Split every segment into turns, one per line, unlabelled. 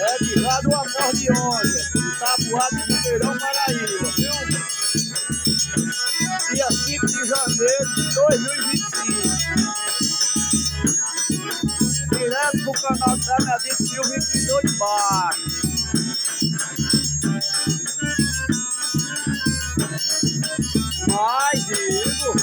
É de lá do acordeon, gente. Tabuado de Ribeirão, Paraíba, viu? Dia 5 de janeiro de 2025. Direto pro canal da Danadinho Silva e 22 baixo. Mais vivo.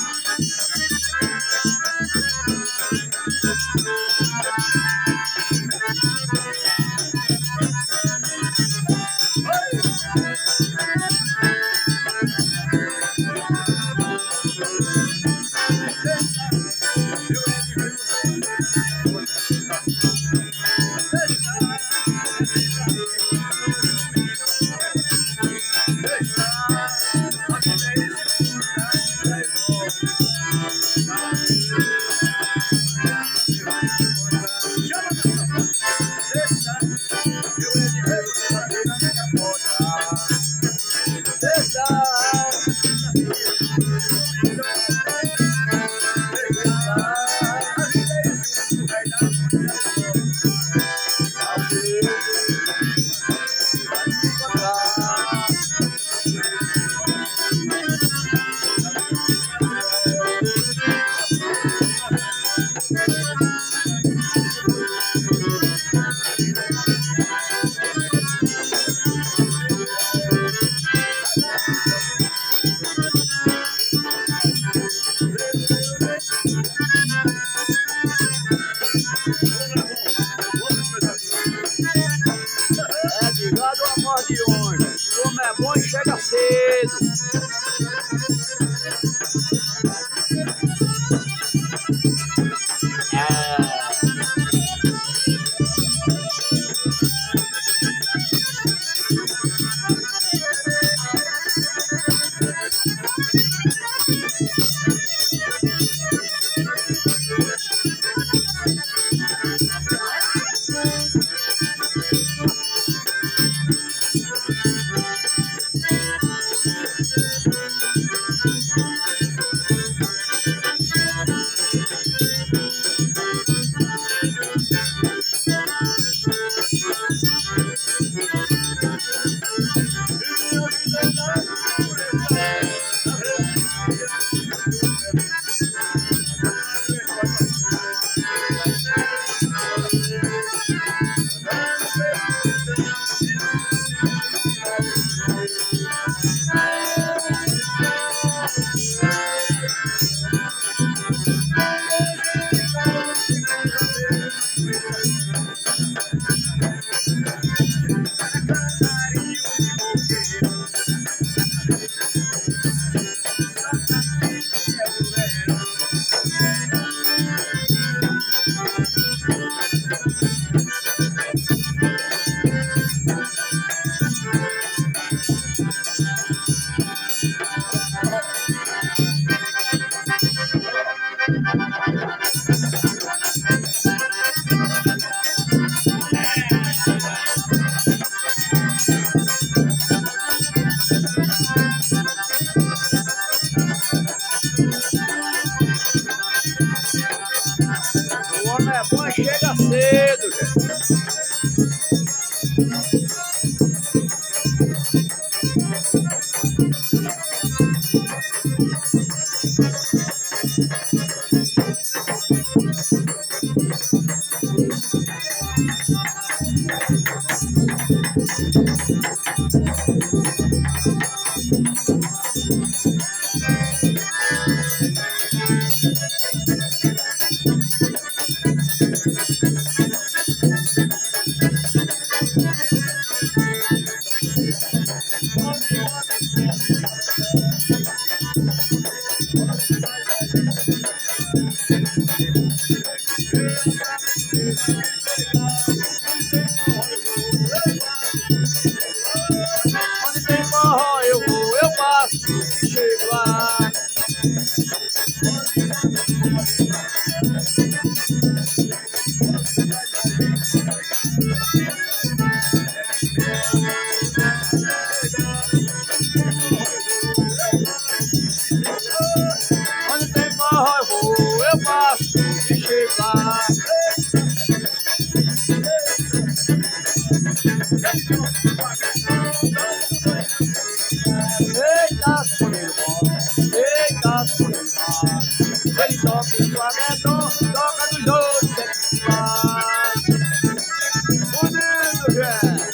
É de lá do acordeon, gente. Como é bom e chega cedo. O homem é bom e chega cedo, gente. Onde tem forró eu vou, eu passo e chego lá. chegar. Eita, eita, ele toca em flamengo, toca dos outros, bonito, gente.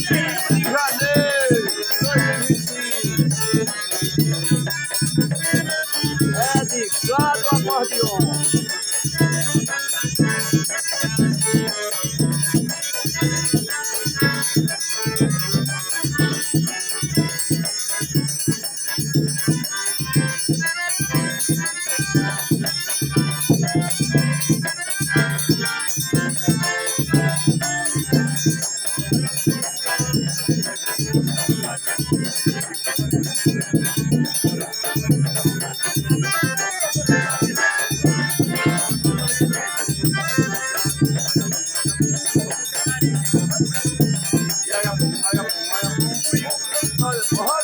5 de janeiro de 2025. É de Claro Acordeon. Olha,